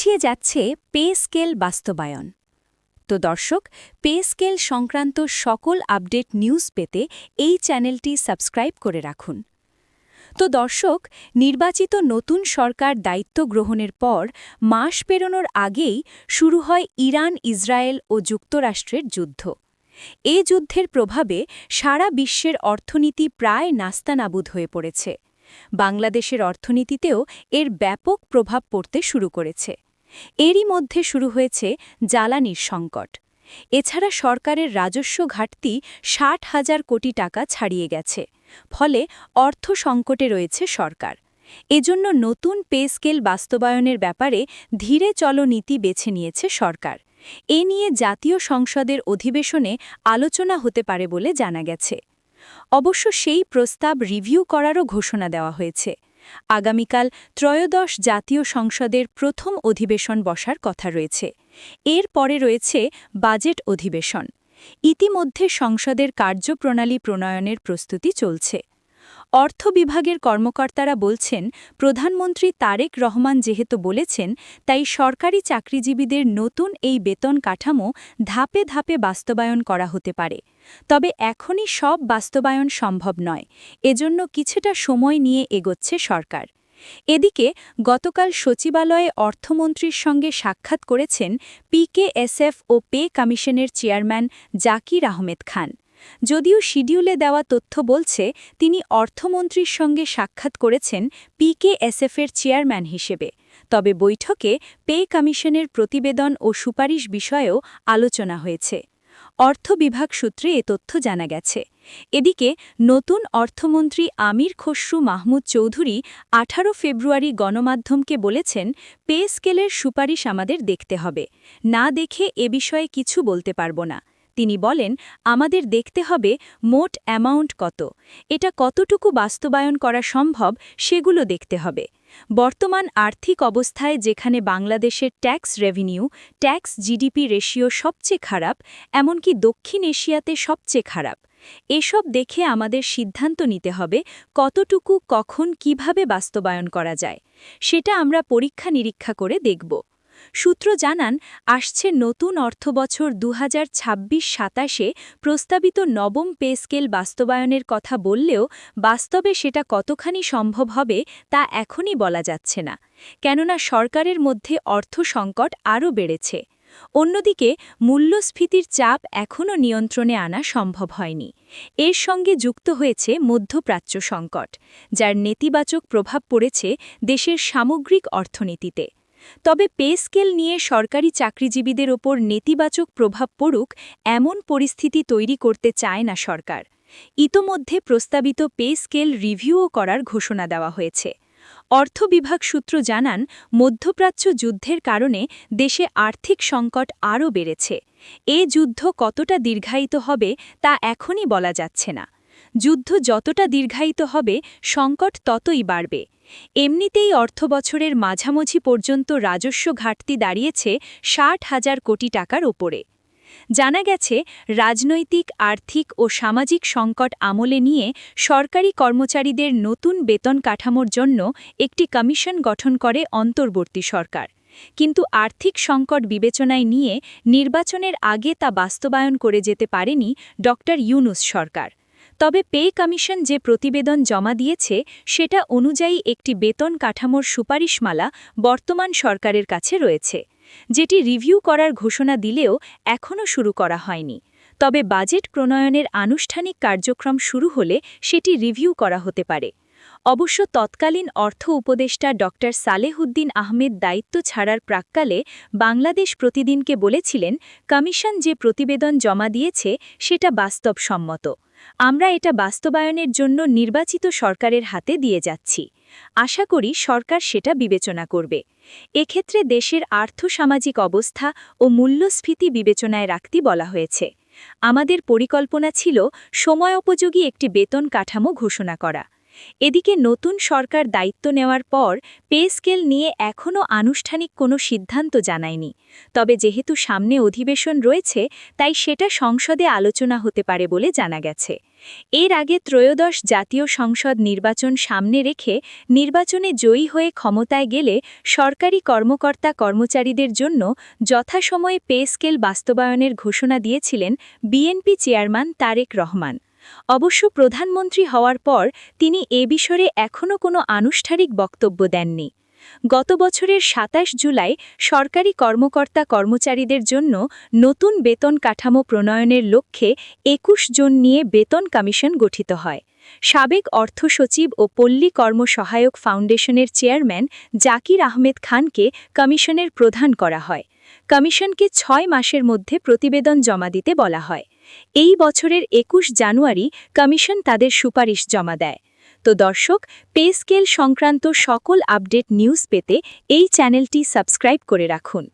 পিছিয়ে যাচ্ছে pay scale বাস্তবায়ন। তো দর্শক, পে স্কেল সংক্রান্ত সকল আপডেট নিউজ পেতে এই চ্যানেলটি সাবস্ক্রাইব করে রাখুন। তো দর্শক, নির্বাচিত নতুন সরকার দায়িত্ব গ্রহণের পর মাস পেরোনোর আগেই শুরু হয় ইরান, ইসরায়েল ও যুক্তরাষ্ট্রের যুদ্ধ। এই যুদ্ধের প্রভাবে সারা বিশ্বের অর্থনীতি প্রায় নাস্তানাবুদ হয়ে পড়েছে। বাংলাদেশের অর্থনীতিতেও এর ব্যাপক প্রভাব পড়তে শুরু করেছে। এরই মধ্যে শুরু হয়েছে জ্বালানির সংকট। এছাড়া সরকারের রাজস্ব ঘাটতি ৬০,০০০ কোটি টাকা ছাড়িয়ে গেছে। ফলে অর্থ সংকটে রয়েছে সরকার। এজন্য নতুন পে স্কেল বাস্তবায়নের ব্যাপারে ধীরে চলো নীতি বেছে নিয়েছে সরকার। এ নিয়ে জাতীয় সংসদের অধিবেশনে আলোচনা হতে পারে বলে জানা গেছে। অবশ্য সেই প্রস্তাব রিভিউ করারও ঘোষণা দেওয়া হয়েছে। আগামীকাল ত্রয়োদশ জাতীয় সংসদের প্রথম অধিবেশন বসার কথা রয়েছে। এর পরে রয়েছে বাজেট অধিবেশন। ইতিমধ্যে সংসদের কার্যপ্রণালী প্রণয়নের প্রস্তুতি চলছে। অর্থ বিভাগের কর্মকর্তারা বলছেন, প্রধানমন্ত্রী তারেক রহমান যেহেতু বলেছেন, তাই সরকারি চাকরিজীবীদের নতুন এই বেতন কাঠামো ধাপে ধাপে বাস্তবায়ন করা হতে পারে। তবে এখনই সব বাস্তবায়ন সম্ভব নয়। এজন্য কিছুটা সময় নিয়ে এগোচ্ছে সরকার। এদিকে গতকাল সচিবালয়ে অর্থমন্ত্রীর সঙ্গে সাক্ষাৎ করেছেন পিকেএসএফ ও পে কমিশনের চেয়ারম্যান জাকির আহমেদ খান। যদিও শিডিউলে দেওয়া তথ্য বলছে তিনি অর্থমন্ত্রীর সঙ্গে সাক্ষাৎ করেছেন পিকেএসএফের চেয়ারম্যান হিসেবে, তবে বৈঠকে পে কমিশনের প্রতিবেদন ও সুপারিশ বিষয়েও আলোচনা হয়েছে। অর্থ বিভাগ সূত্রে এ তথ্য জানা গেছে। এদিকে নতুন অর্থমন্ত্রী আমির খসরু মাহমুদ চৌধুরী ১৮ ফেব্রুয়ারি গণমাধ্যমকে বলেছেন, পে স্কেলের সুপারিশ আমাদের দেখতে হবে, না দেখে এ বিষয়ে কিছু বলতে পারব না। তিনি বলেন, আমাদের দেখতে হবে মোট অ্যামাউন্ট কত, এটা কতটুকু বাস্তবায়ন করা সম্ভব সেগুলো দেখতে হবে। বর্তমান আর্থিক অবস্থায় যেখানে বাংলাদেশের tax revenue, tax GDP ratio সবচেয়ে খারাপ, এমনকি দক্ষিণ এশিয়াতে সবচেয়ে খারাপ, এসব দেখে আমাদের সিদ্ধান্ত নিতে হবে কতটুকু, কখন, কিভাবে বাস্তবায়ন করা যায়। সেটা আমরা পরীক্ষা নিরীক্ষা করে দেখব। সূত্র জানান, আসছে নতুন অর্থবছর ২০২৬-২৭-এ প্রস্তাবিত নবম পে স্কেল বাস্তবায়নের কথা বললেও বাস্তবে সেটা কতখানি সম্ভব হবে তা এখনই বলা যাচ্ছে না, কেননা সরকারের মধ্যে অর্থ সংকট আরও বেড়েছে। অন্যদিকে মূল্যস্ফীতির চাপ এখনও নিয়ন্ত্রণে আনা সম্ভব হয়নি। এর সঙ্গে যুক্ত হয়েছে মধ্যপ্রাচ্য সংকট, যার নেতিবাচক প্রভাব পড়েছে দেশের সামগ্রিক অর্থনীতিতে। তবে পে স্কেল নিয়ে সরকারি চাকরিজীবীদের ওপর নেতিবাচক প্রভাব পড়ুক এমন পরিস্থিতি তৈরি করতে চায় না সরকার। ইতোমধ্যে প্রস্তাবিত পে স্কেল রিভিউও করার ঘোষণা দেওয়া হয়েছে। অর্থ বিভাগ সূত্র জানান, মধ্যপ্রাচ্য যুদ্ধের কারণে দেশে আর্থিক সংকট আরও বেড়েছে। এ যুদ্ধ কতটা দীর্ঘায়িত হবে তা এখনই বলা যাচ্ছে না। যুদ্ধ যতটা দীর্ঘায়িত হবে, সংকট ততই বাড়বে। এমনিতেই অর্থবছরের মাঝামাঝি পর্যন্ত রাজস্ব ঘাটতি দাঁড়িয়েছে ৬০,০০০ কোটি টাকার ওপরে। জানা গেছে, রাজনৈতিক, আর্থিক ও সামাজিক সংকট আমলে নিয়ে সরকারি কর্মচারীদের নতুন বেতন কাঠামোর জন্য একটি কমিশন গঠন করে অন্তর্বর্তী সরকার। কিন্তু আর্থিক সংকট বিবেচনায় নিয়ে নির্বাচনের আগে তা বাস্তবায়ন করে যেতে পারেনি ড. ইউনূস সরকার। তবে পে কমিশন যে প্রতিবেদন জমা দিয়েছে, সেটা অনুযায়ী একটি বেতন কাঠামোর সুপারিশমালা বর্তমান সরকারের কাছে রয়েছে, যেটি রিভিউ করার ঘোষণা দিলেও এখনও শুরু করা হয়নি। তবে বাজেট প্রণয়নের আনুষ্ঠানিক কার্যক্রম শুরু হলে সেটি রিভিউ করা হতে পারে। অবশ্য তৎকালীন অর্থ উপদেষ্টা ড. সালেহউদ্দিন আহমেদ দায়িত্ব ছাড়ার প্রাক্কালে বাংলাদেশ প্রতিদিনকে বলেছিলেন, কমিশন যে প্রতিবেদন জমা দিয়েছে সেটা বাস্তবসম্মত। আমরা এটা বাস্তবায়নের জন্য নির্বাচিত সরকারের হাতে দিয়ে যাচ্ছি। আশা করি সরকার সেটা বিবেচনা করবে। এক্ষেত্রে দেশের আর্থসামাজিক অবস্থা ও মূল্যস্ফীতি বিবেচনায় রাখতে বলা হয়েছে। আমাদের পরিকল্পনা ছিল সময়োপযোগী একটি বেতন কাঠামো ঘোষণা করা। এদিকে নতুন সরকার দায়িত্ব নেওয়ার পর পে স্কেল নিয়ে এখনও আনুষ্ঠানিক কোনো সিদ্ধান্ত জানায়নি, তবে যেহেতু সামনে অধিবেশন রয়েছে তাই সেটা সংসদে আলোচনা হতে পারে বলে জানা গেছে। এর আগে ত্রয়োদশ জাতীয় সংসদ নির্বাচন সামনে রেখে নির্বাচনে জয়ী হয়ে ক্ষমতায় গেলে সরকারি কর্মকর্তা-কর্মচারীদের জন্য যথাসময়ে পে স্কেল বাস্তবায়নের ঘোষণা দিয়েছিলেন বিএনপি চেয়ারম্যান তারেক রহমান। অবশ্য প্রধানমন্ত্রী হওয়ার পর তিনি এ বিষয়ে এখনও কোনো আনুষ্ঠানিক বক্তব্য দেননি। গত বছরের ২৭ জুলাই সরকারি কর্মকর্তা-কর্মচারীদের জন্য নতুন বেতন কাঠামো প্রণয়নের লক্ষ্যে ২১ জন নিয়ে বেতন কমিশন গঠিত হয়। সাবেক অর্থ সচিব ও পল্লী কর্মসহায়ক ফাউন্ডেশনের চেয়ারম্যান জাকির আহমেদ খানকে কমিশনের প্রধান করা হয়। কমিশনকে ৬ মাসের মধ্যে প্রতিবেদন জমা দিতে বলা হয়। এই বছরের ২১ জানুয়ারি কমিশন তাদের সুপারিশ জমা দেয়। তো দর্শক, পে স্কেল সংক্রান্ত সকল আপডেট নিউজ পেতে এই চ্যানেলটি সাবস্ক্রাইব করে রাখুন।